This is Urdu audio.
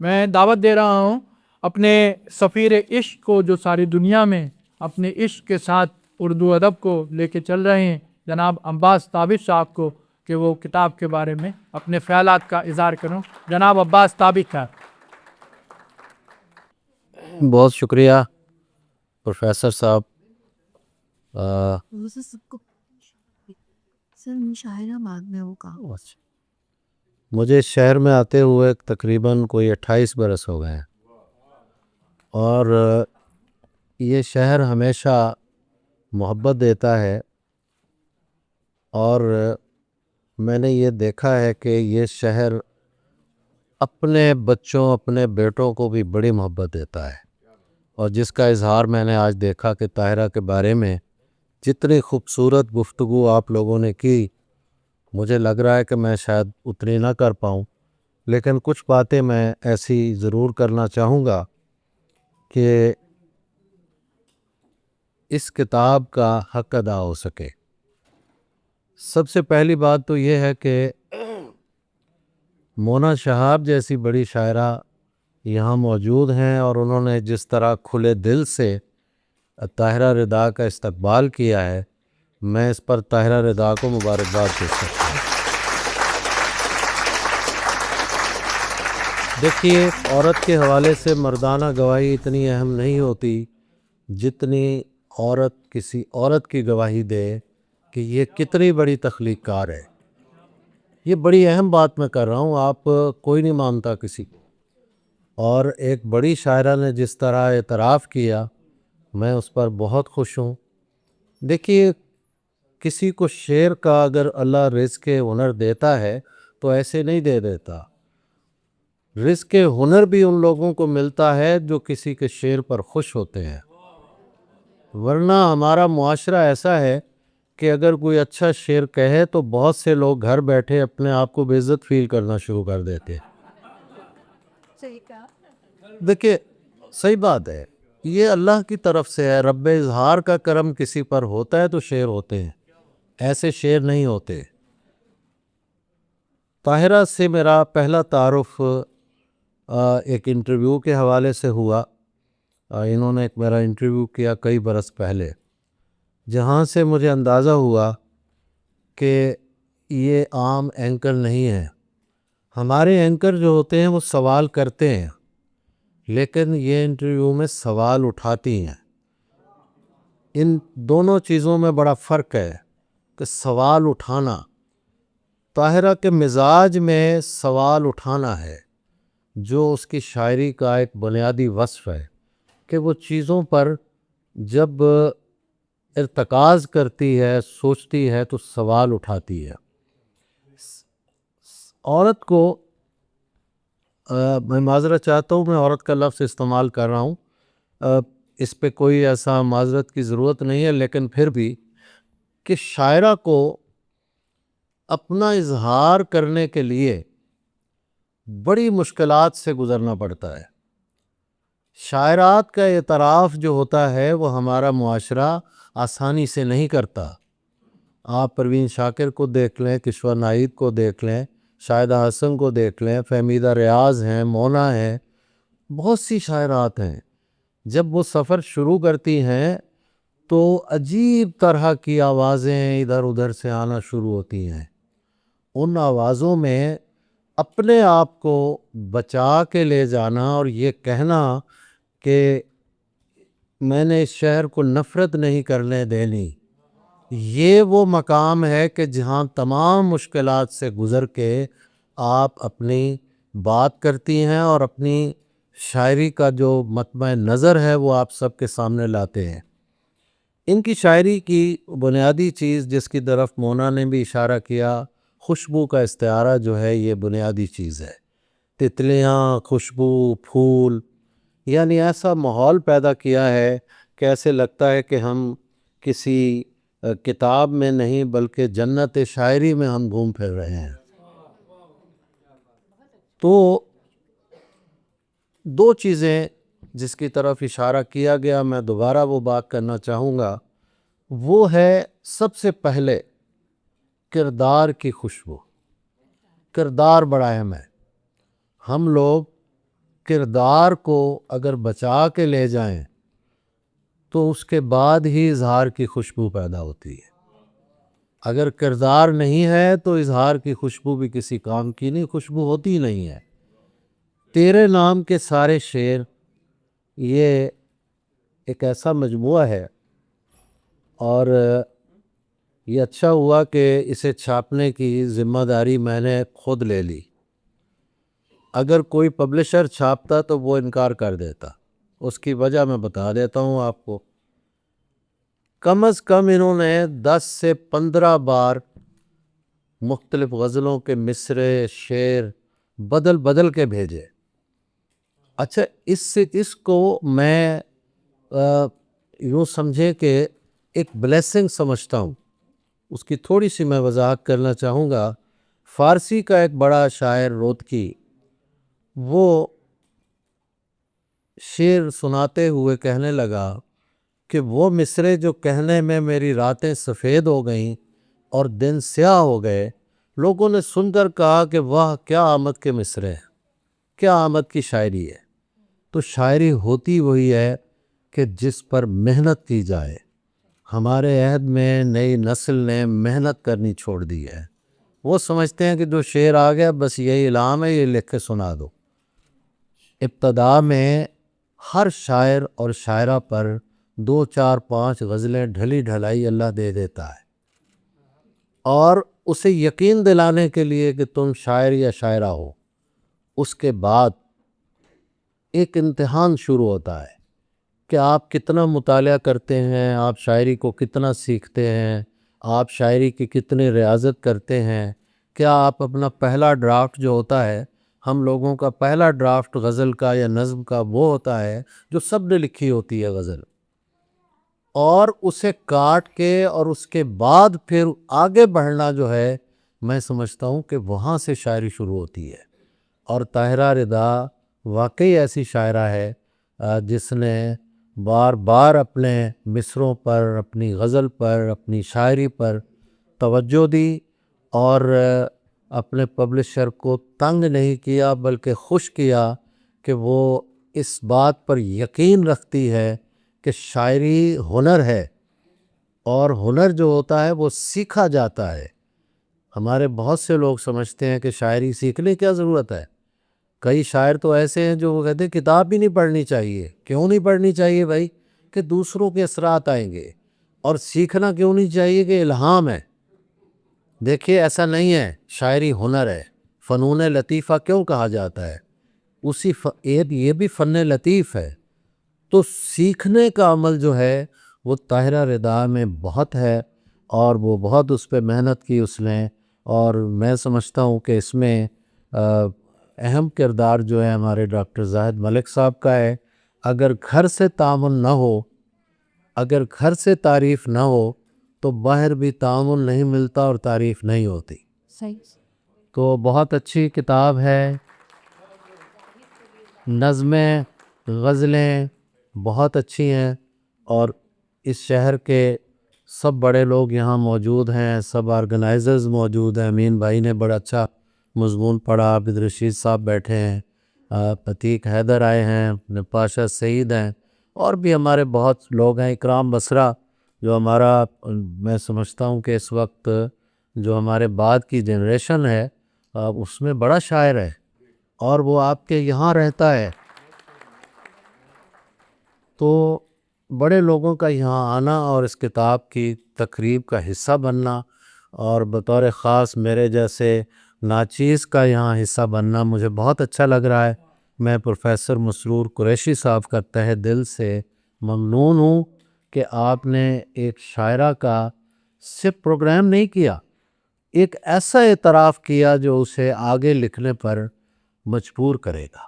میں دعوت دے رہا ہوں اپنے سفیر عشق کو، جو ساری دنیا میں اپنے عشق کے ساتھ اردو ادب کو لے کے چل رہے ہیں، جناب عباس طابق صاحب کو، کہ وہ کتاب کے بارے میں اپنے خیالات کا اظہار کروں۔ جناب عباس طابق صاحب۔ بہت شکریہ پروفیسر صاحب۔ مجھے اس شہر میں آتے ہوئے تقریباً کوئی 28 برس ہو گئے ہیں، اور یہ شہر ہمیشہ محبت دیتا ہے، اور میں نے یہ دیکھا ہے کہ یہ شہر اپنے بچوں، اپنے بیٹوں کو بھی بڑی محبت دیتا ہے، اور جس کا اظہار میں نے آج دیکھا کہ طاہرہ کے بارے میں جتنی خوبصورت گفتگو آپ لوگوں نے کی، مجھے لگ رہا ہے کہ میں شاید اتنی نہ کر پاؤں، لیکن کچھ باتیں میں ایسی ضرور کرنا چاہوں گا کہ اس کتاب کا حق ادا ہو سکے۔ سب سے پہلی بات تو یہ ہے کہ مونا شہاب جیسی بڑی شاعرہ یہاں موجود ہیں، اور انہوں نے جس طرح کھلے دل سے طاہرہ رضا کا استقبال کیا ہے، میں اس پر طاہرہ رضا کو مبارکباد پیش کرتا ہوں۔ دیکھیے، عورت کے حوالے سے مردانہ گواہی اتنی اہم نہیں ہوتی جتنی عورت کسی عورت کی گواہی دے کہ یہ کتنی بڑی تخلیق کار ہے۔ یہ بڑی اہم بات میں کر رہا ہوں، آپ کوئی نہیں مانتا کسی کو، اور ایک بڑی شاعرہ نے جس طرح اعتراف کیا، میں اس پر بہت خوش ہوں۔ دیکھیے، کسی کو شعر کا اگر اللہ رزق ہنر دیتا ہے تو ایسے نہیں دے دیتا۔ رزق ہنر بھی ان لوگوں کو ملتا ہے جو کسی کے شعر پر خوش ہوتے ہیں، ورنہ ہمارا معاشرہ ایسا ہے کہ اگر کوئی اچھا شعر کہے تو بہت سے لوگ گھر بیٹھے اپنے آپ کو بے عزت فیل کرنا شروع کر دیتے ہیں۔ دیکھیے، صحیح بات ہے، یہ اللہ کی طرف سے ہے۔ رب اظہار کا کرم کسی پر ہوتا ہے تو شعر ہوتے ہیں، ایسے شعر نہیں ہوتے۔ طاہرہ سے میرا پہلا تعارف ایک انٹرویو کے حوالے سے ہوا۔ انہوں نے ایک میرا انٹرویو کیا کئی برس پہلے، جہاں سے مجھے اندازہ ہوا کہ یہ عام اینکر نہیں ہے۔ ہمارے اینکر جو ہوتے ہیں وہ سوال کرتے ہیں، لیکن یہ انٹرویو میں سوال اٹھاتی ہیں۔ ان دونوں چیزوں میں بڑا فرق ہے کہ سوال اٹھانا، طاہرہ کے مزاج میں سوال اٹھانا ہے، جو اس کی شاعری کا ایک بنیادی وصف ہے کہ وہ چیزوں پر جب ارتکاز کرتی ہے، سوچتی ہے تو سوال اٹھاتی ہے۔ عورت کو میں معذرت چاہتا ہوں، میں عورت کا لفظ استعمال کر رہا ہوں، اس پہ کوئی ایسا معذرت کی ضرورت نہیں ہے، لیکن پھر بھی کہ شاعرہ کو اپنا اظہار کرنے کے لیے بڑی مشکلات سے گزرنا پڑتا ہے۔ شاعرات کا اعتراف جو ہوتا ہے وہ ہمارا معاشرہ آسانی سے نہیں کرتا۔ آپ پروین شاکر کو دیکھ لیں، کشور ناہید کو دیکھ لیں، شاہدہ حسن کو دیکھ لیں، فہمیدہ ریاض ہیں، مونا ہیں، بہت سی شاعرات ہیں۔ جب وہ سفر شروع کرتی ہیں تو عجیب طرح کی آوازیں ادھر ادھر سے آنا شروع ہوتی ہیں۔ ان آوازوں میں اپنے آپ کو بچا کے لے جانا اور یہ کہنا کہ میں نے اس شہر کو نفرت نہیں کرنے دینی، یہ وہ مقام ہے کہ جہاں تمام مشکلات سے گزر کے آپ اپنی بات کرتی ہیں اور اپنی شاعری کا جو مطمع نظر ہے وہ آپ سب کے سامنے لاتے ہیں۔ ان کی شاعری کی بنیادی چیز جس کی طرف مونا نے بھی اشارہ کیا، خوشبو کا استعارہ جو ہے، یہ بنیادی چیز ہے۔ تتلیاں، خوشبو، پھول، یعنی ایسا ماحول پیدا کیا ہے کہ ایسے لگتا ہے کہ ہم کسی کتاب میں نہیں بلکہ جنت شاعری میں ہم گھوم پھر رہے ہیں۔ تو دو چیزیں جس کی طرف اشارہ کیا گیا، میں دوبارہ وہ بات کرنا چاہوں گا، وہ ہے سب سے پہلے کردار کی خوشبو۔ کردار بڑا اہم ہے۔ ہم لوگ کردار کو اگر بچا کے لے جائیں تو اس کے بعد ہی اظہار کی خوشبو پیدا ہوتی ہے. اگر کردار نہیں ہے تو اظہار کی خوشبو بھی کسی کام کی نہیں، خوشبو ہوتی ہی نہیں ہے. تیرے نام کے سارے شعر یہ ایک ایسا مجموعہ ہے، اور یہ اچھا ہوا کہ اسے چھاپنے کی ذمہ داری میں نے خود لے لی. اگر کوئی پبلشر چھاپتا تو وہ انکار کر دیتا. اس کی وجہ میں بتا دیتا ہوں آپ کو. کم از کم انہوں نے 10 سے 15 بار مختلف غزلوں کے مصرے شعر بدل بدل کے بھیجے. اچھا، اس کو میں یوں سمجھے کہ ایک بلیسنگ سمجھتا ہوں. اس کی تھوڑی سی میں وضاحت کرنا چاہوں گا. فارسی کا ایک بڑا شاعر رودکی، وہ شعر سناتے ہوئے کہنے لگا کہ وہ مصرے جو کہنے میں میری راتیں سفید ہو گئیں اور دن سیاہ ہو گئے، لوگوں نے سن کر کہا کہ واہ کیا آمد کے مصرے ہیں، کیا آمد کی شاعری ہے. تو شاعری ہوتی وہی ہے کہ جس پر محنت کی جائے. ہمارے عہد میں نئی نسل نے محنت کرنی چھوڑ دی ہے. وہ سمجھتے ہیں کہ جو شعر آ گیا بس یہی الہام ہے، یہ لکھ کے سنا دو. ابتدا میں ہر شاعر اور شاعرہ پر 2 4 5 غزلیں ڈھلی ڈھلائی اللہ دے دیتا ہے، اور اسے یقین دلانے کے لیے کہ تم شاعر یا شاعرہ ہو. اس کے بعد ایک امتحان شروع ہوتا ہے کہ آپ کتنا مطالعہ کرتے ہیں، آپ شاعری کو کتنا سیکھتے ہیں، آپ شاعری کی کتنی ریاضت کرتے ہیں. کیا آپ اپنا پہلا ڈرافٹ جو ہوتا ہے، ہم لوگوں کا پہلا ڈرافٹ غزل کا یا نظم کا وہ ہوتا ہے جو سب نے لکھی ہوتی ہے غزل، اور اسے کاٹ کے اور اس کے بعد پھر آگے بڑھنا جو ہے، میں سمجھتا ہوں کہ وہاں سے شاعری شروع ہوتی ہے. اور طاہرہ رضا واقعی ایسی شاعرہ ہے جس نے بار بار اپنے مصروں پر، اپنی غزل پر، اپنی شاعری پر توجہ دی، اور اپنے پبلشر کو تنگ نہیں کیا بلکہ خوش کیا کہ وہ اس بات پر یقین رکھتی ہے کہ شاعری ہنر ہے، اور ہنر جو ہوتا ہے وہ سیکھا جاتا ہے. ہمارے بہت سے لوگ سمجھتے ہیں کہ شاعری سیکھنے کیا ضرورت ہے. کئی شاعر تو ایسے ہیں جو وہ کہتے ہیں کتاب بھی نہیں پڑھنی چاہیے. کیوں نہیں پڑھنی چاہیے بھائی؟ کہ دوسروں کے اثرات آئیں گے. اور سیکھنا کیوں نہیں چاہیے؟ کہ الہام ہے. دیکھیے ایسا نہیں ہے، شاعری ہنر ہے. فنون لطیفہ کیوں کہا جاتا ہے؟ یہ بھی فن لطیف ہے. تو سیکھنے کا عمل جو ہے وہ طاہرہ رضا میں بہت ہے، اور وہ بہت اس پہ محنت کی اس نے. اور میں سمجھتا ہوں کہ اس میں اہم کردار جو ہے ہمارے ڈاکٹر زاہد ملک صاحب کا ہے. اگر گھر سے تعاون نہ ہو، اگر گھر سے تعریف نہ ہو تو باہر بھی تعاون نہیں ملتا اور تعریف نہیں ہوتی. صحیح. تو بہت اچھی کتاب ہے. نظمیں، غزلیں بہت اچھی ہیں، اور اس شہر کے سب بڑے لوگ یہاں موجود ہیں، سب آرگنائزرز موجود ہیں. امین بھائی نے بڑا اچھا مضمون پڑھا، عابد رشید صاحب بیٹھے ہیں، عتیق حیدر آئے ہیں، پاشا سعید ہیں، اور بھی ہمارے بہت لوگ ہیں. اکرام بصرہ جو ہمارا، میں سمجھتا ہوں کہ اس وقت جو ہمارے بعد کی جنریشن ہے اس میں بڑا شاعر ہے، اور وہ آپ کے یہاں رہتا ہے. تو بڑے لوگوں کا یہاں آنا اور اس کتاب کی تقریب کا حصہ بننا، اور بطور خاص میرے جیسے ناچیز کا یہاں حصہ بننا مجھے بہت اچھا لگ رہا ہے. میں پروفیسر مسرور قریشی صاحب کا تہہ دل سے ممنون ہوں کہ آپ نے ایک شاعرہ کا صرف پروگرام نہیں کیا، ایک ایسا اعتراف کیا جو اسے آگے لکھنے پر مجبور کرے گا.